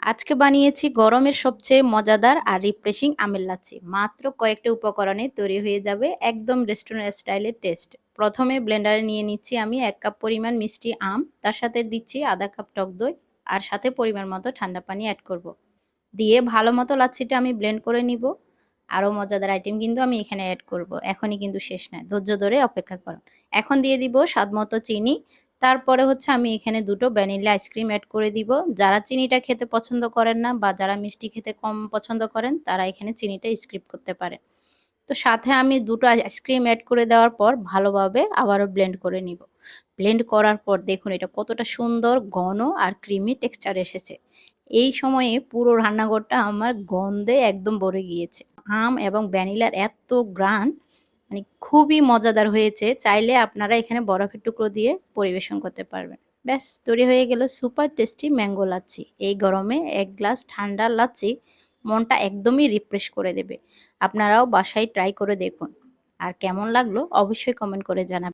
আজকে বানিয়েছি গরমের সবচেয়ে মজাদার আর রিফ্রেশিং আমের লাচ্ছি। মাত্র কয়েকটা উপকরণে তৈরি হয়ে যাবে একদম রেস্টুরেন্ট স্টাইলের টেস্ট। প্রথমে ব্লেন্ডারে নিয়ে নিচ্ছি আমি ১ কাপ পরিমাণ মিষ্টি আম, তার সাথে দিচ্ছি আধা কাপ টক দই আর সাথে পরিমাণ মতো ঠান্ডা পানি অ্যাড করব। দিয়ে ভালো মতো লাচ্ছিটা আমি ব্লেন্ড করে নিব। আরও মজাদার আইটেম কিন্তু আমি এখানে অ্যাড করব। এখনই কিন্তু শেষ নয়। ধৈর্য ধরে অপেক্ষা করুন। এখন দিয়ে দিব স্বাদমতো চিনি। তারপরে হচ্ছে আমি এখানে ২ টো ভ্যানিলা আইসক্রিম অ্যাড করে দিব। যারা চিনিটা খেতে পছন্দ করেন না বা যারা মিষ্টি খেতে কম পছন্দ করেন তারা এখানে চিনিটা স্কিপ করতে পারেন। তো সাথে আমি ২ টো আইসক্রিম অ্যাড করে দেওয়ার পর ভালোভাবে আবারও ব্লেন্ড করে নিব। ব্লেন্ড করার পর দেখুন এটা কতটা সুন্দর ঘন আর ক্রিমি টেক্সচার এসেছে। এই সময়ে পুরো রান্নাঘরটা আমার গন্ধে একদম ভরে গিয়েছে। আম এবং ভ্যানিলার এত ঘ্রাণ মানে খুবই মজাদার হয়েছে। চাইলে আপনারা এখানে বরফের টুকরো দিয়ে পরিবেশন করতে পারবেন। ব্যাস তৈরি হয়ে গেল সুপার টেস্টি ম্যাঙ্গো লাচ্ছি। এই গরমে ১ গ্লাস ঠান্ডা লাচ্ছি মনটা একদমই রিফ্রেশ করে দেবে। আপনারাও বাসায় ট্রাই করে দেখুন। আর কেমন লাগলো অবশ্যই কমেন্ট করে জানাবেন।